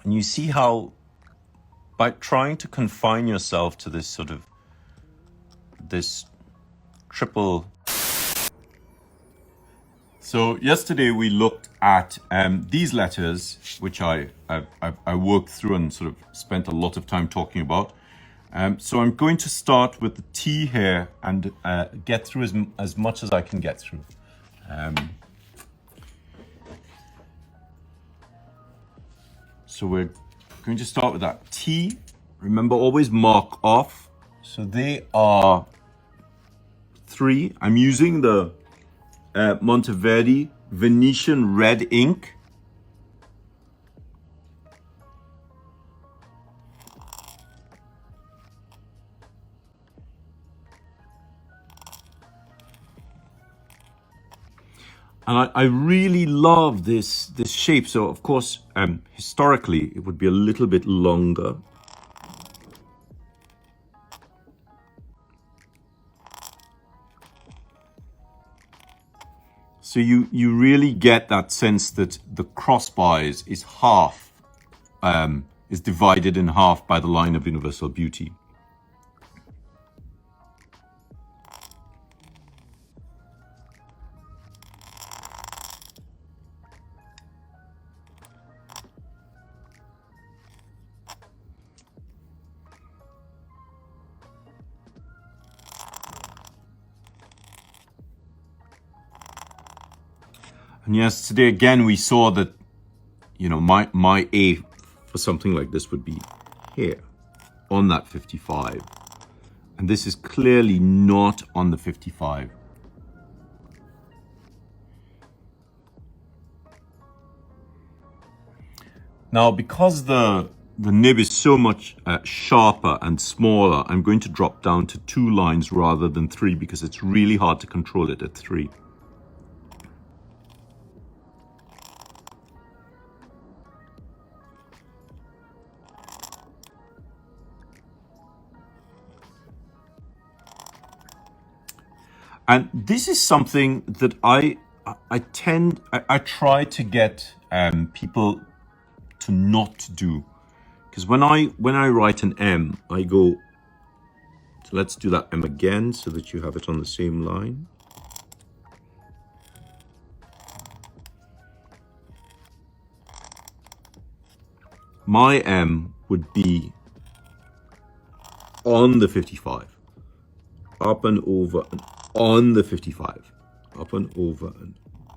And you see how by trying to confine yourself to this sort of this triple. So yesterday we looked at these letters, which I worked through and sort of spent a lot of time talking about. So I'm going to start with the T here and get through as much as I can get through. So we're going to start with that T. Remember, always mark off. So they are 3. I'm using the Monteverde Venetian Red ink. And I really love this shape. So of course, historically, it would be a little bit longer. So you really get that sense that the crossbar is half, is divided in half by the line of universal beauty. And yes, today again we saw that, you know, my A for something like this would be here on that 55. And this is clearly not on the 55. Now, because the nib is so much sharper and smaller, I'm going to drop down to 2 lines rather than 3 because it's really hard to control it at 3. And this is something that I try to get people to not do, because when I write an M, I go. So let's do that M again, so that you have it on the same line. My M would be on the 55, up and over and on the 55, up and over and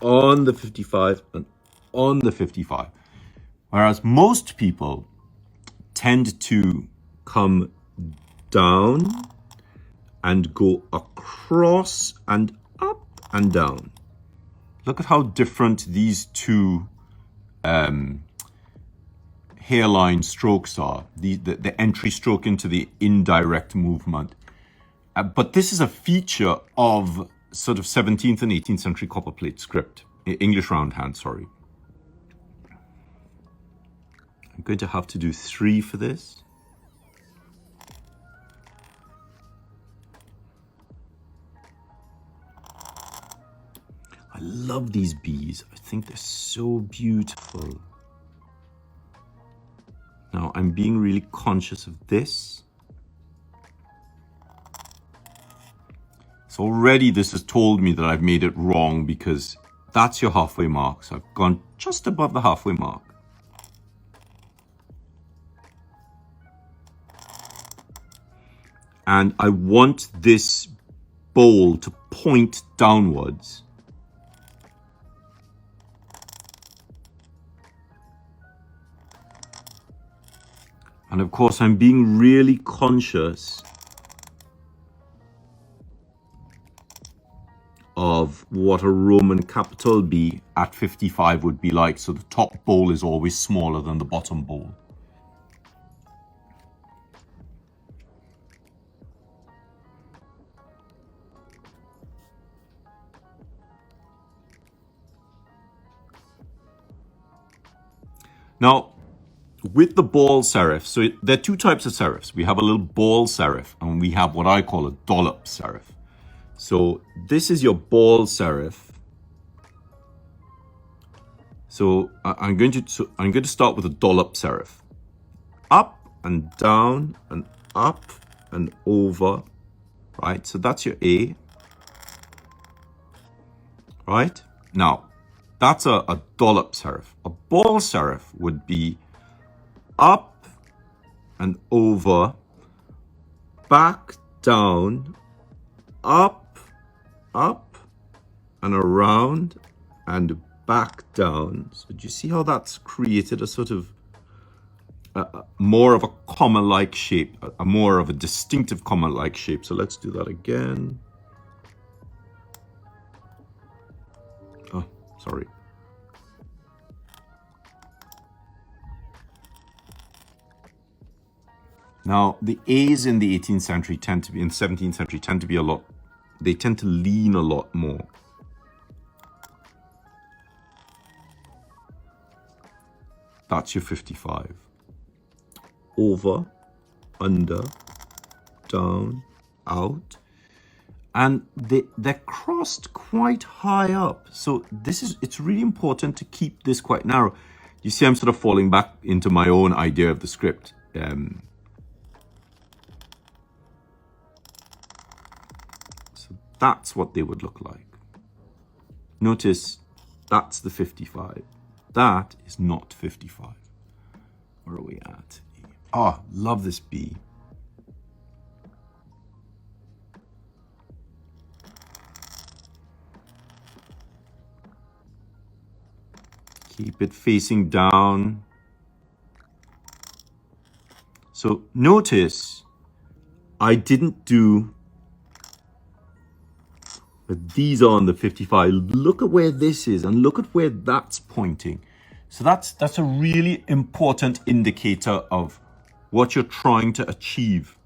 on the 55 and on the 55. Whereas most people tend to come down and go across and up and down. Look at how different these two hairline strokes are, the entry stroke into the indirect movement. But this is a feature of sort of 17th and 18th century copperplate script, English Roundhand, sorry. I'm going to have to do 3 for this. I love these bees. I think they're so beautiful. Now I'm being really conscious of this. So already this has told me that I've made it wrong, because that's your halfway mark. So I've gone just above the halfway mark. And I want this bowl to point downwards. And of course, I'm being really conscious of what a Roman capital B at 55 would be like. So the top bowl is always smaller than the bottom bowl. Now, with the ball serif, so there are 2 types of serifs. We have a little ball serif, and we have what I call a dollop serif. So this is your ball serif. So I'm going to start with a dollop serif. Up and down and up and over, right? So that's your A, right? Now, that's a dollop serif. A ball serif would be up and over, back, down, up, up, and around, and back down. So do you see how that's created a sort of more of a comma-like shape, a more of a distinctive comma-like shape? So let's do that again. Oh, sorry. Now, the A's in the 18th century tend to be, in 17th century, tend to be a lot, they tend to lean a lot more. That's your 55. Over, under, down, out. And they're crossed quite high up. So it's really important to keep this quite narrow. You see, I'm sort of falling back into my own idea of the script. So that's what they would look like. Notice that's the 55. That is not 55. Where are we at? Oh, love this B. Keep it facing down. So notice I didn't do, but these are on the 55. Look at where this is and look at where that's pointing. So that's a really important indicator of what you're trying to achieve.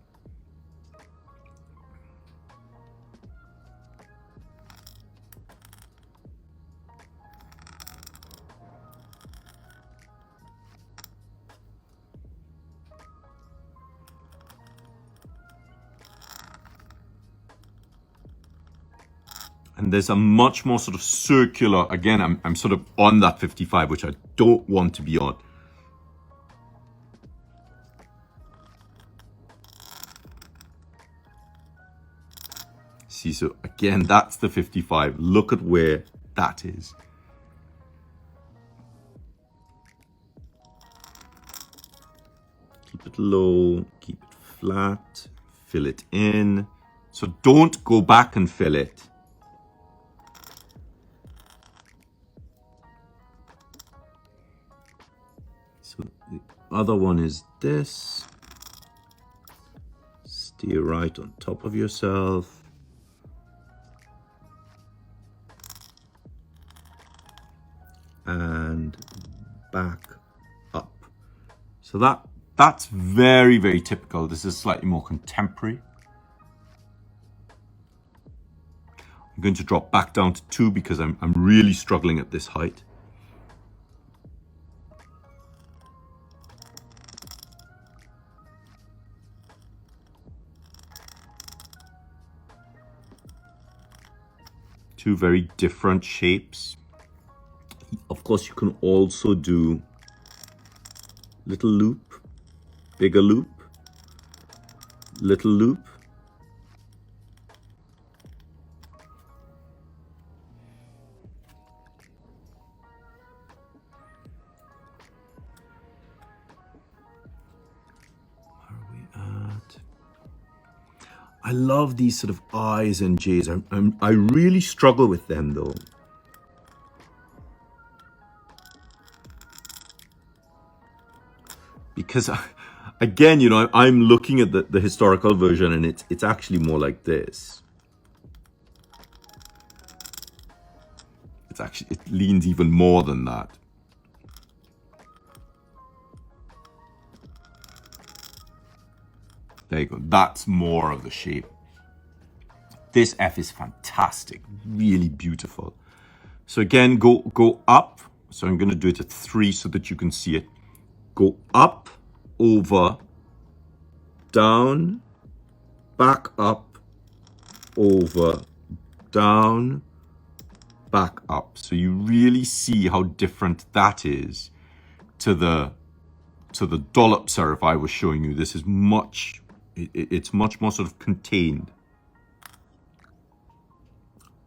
And there's a much more sort of circular, again, I'm sort of on that 55, which I don't want to be on. See, so again, that's the 55. Look at where that is. Keep it low, keep it flat, fill it in. So don't go back and fill it. So the other one is this. Stay right on top of yourself. And back up. So that's very, very typical. This is slightly more contemporary. I'm going to drop back down to 2 because I'm really struggling at this height. Two very different shapes. Of course, you can also do little loop, bigger loop, little loop. Where are we at? I love these sort of I's and J's. I really struggle with them though. Because again, you know, I'm looking at the historical version and it's actually more like this. It leans even more than that. There you go. That's more of the shape. This F is fantastic, really beautiful. So again, go up. So I'm going to do it at 3 so that you can see it. Go up, over, down, back up, over, down, back up. So you really see how different that is to the dollop serif I was showing you. This is much, it's much more sort of contained.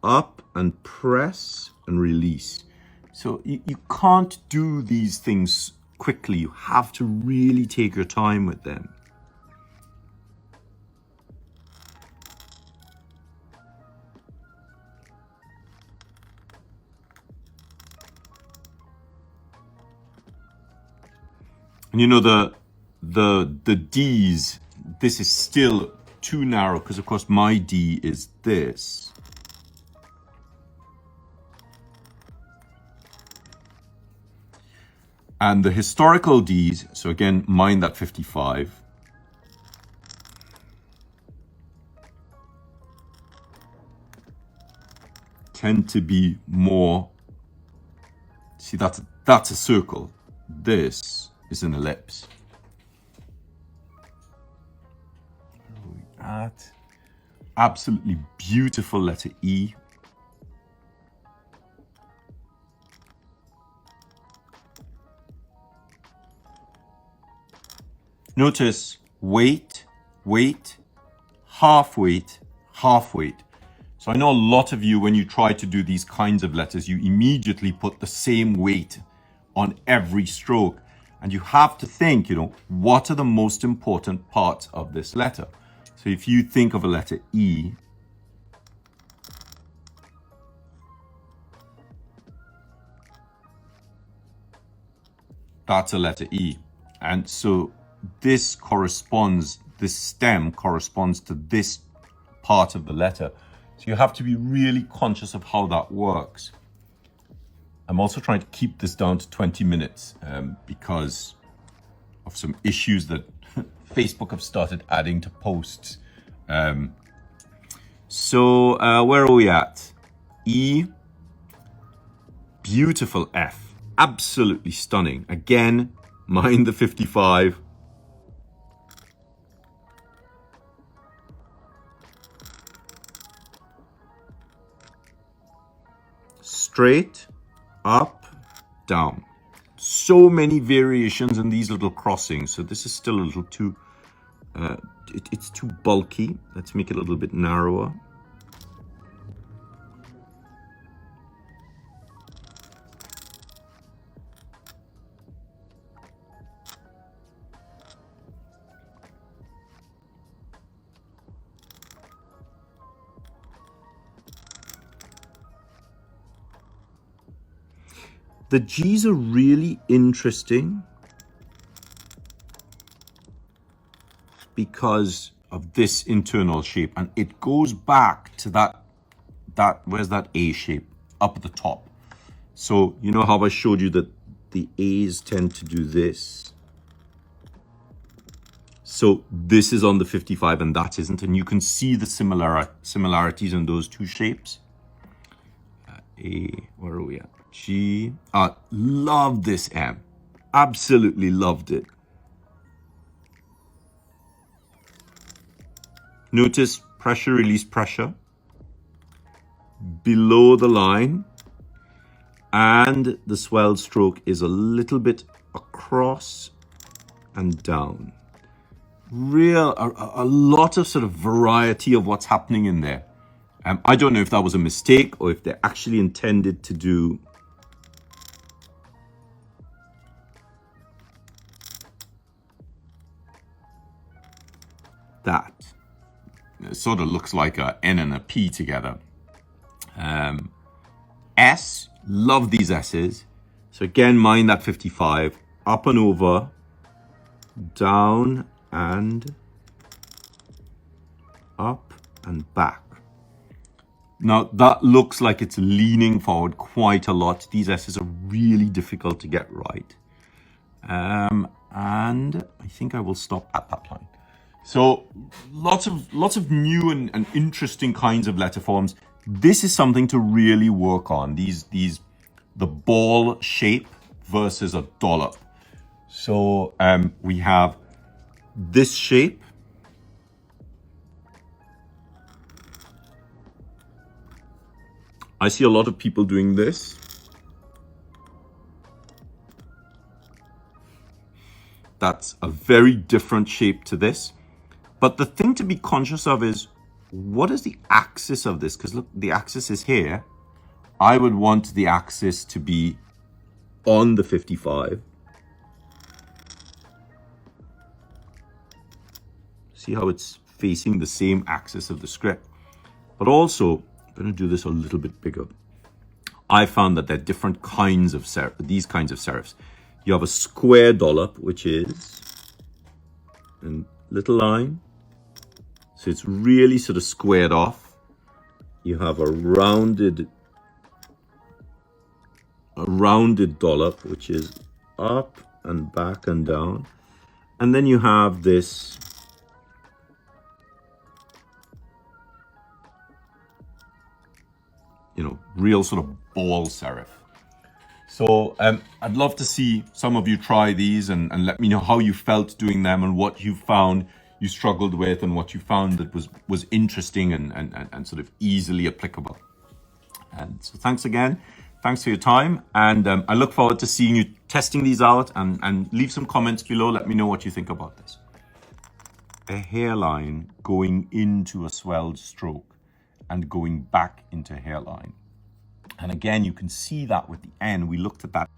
Up and press and release. So you can't do these things quickly. You have to really take your time with them. And you know, the D's, this is still too narrow because of course my D is this. And the historical D's, so again, mind that 55. Tend to be more, see that's a circle. This is an ellipse. At absolutely beautiful letter E. Notice weight, weight, half weight, half weight. So I know a lot of you, when you try to do these kinds of letters, you immediately put the same weight on every stroke. And you have to think, you know, what are the most important parts of this letter? So if you think of a letter E, that's a letter E. And so this corresponds, this stem corresponds to this part of the letter. So you have to be really conscious of how that works. I'm also trying to keep this down to 20 minutes because of some issues that Facebook have started adding to posts. So where are we at? E, beautiful F, absolutely stunning. Again, mind the 55. Straight, up, down. So many variations in these little crossings. So this is still a little too, it's too bulky. Let's make it a little bit narrower. The G's are really interesting because of this internal shape, and it goes back to that where's that A shape up at the top. So you know how I showed you that the A's tend to do this. So this is on the 55 and that isn't, and you can see the similarities in those two shapes. A, where are we at? G, love this M, absolutely loved it. Notice pressure, release, pressure below the line, and the swelled stroke is a little bit across and down. A lot of sort of variety of what's happening in there. I don't know if that was a mistake or if they actually intended to do that. It sort of looks like a N and a P together. S, love these S's. So again, mind that 55, up and over, down and up and back. Now that looks like it's leaning forward quite a lot. These S's are really difficult to get right. And I think I will stop at that line. So lots of new and interesting kinds of letter forms. This is something to really work on. The ball shape versus a dollop. So we have this shape. I see a lot of people doing this. That's a very different shape to this. But the thing to be conscious of is, what is the axis of this? Because look, the axis is here. I would want the axis to be on the 55. See how it's facing the same axis of the script. But also, I'm going to do this a little bit bigger. I found that there are different kinds of these kinds of serifs. You have a square dollop, which is a little line. So it's really sort of squared off. You have a rounded dollop, which is up and back and down. And then you have this real sort of ball serif. So I'd love to see some of you try these and let me know how you felt doing them and what you found you struggled with and what you found that was interesting and sort of easily applicable. And so thanks again. Thanks for your time. And I look forward to seeing you testing these out and leave some comments below. Let me know what you think about this. A hairline going into a swelled stroke and going back into hairline. And again, you can see that with the N. We looked at that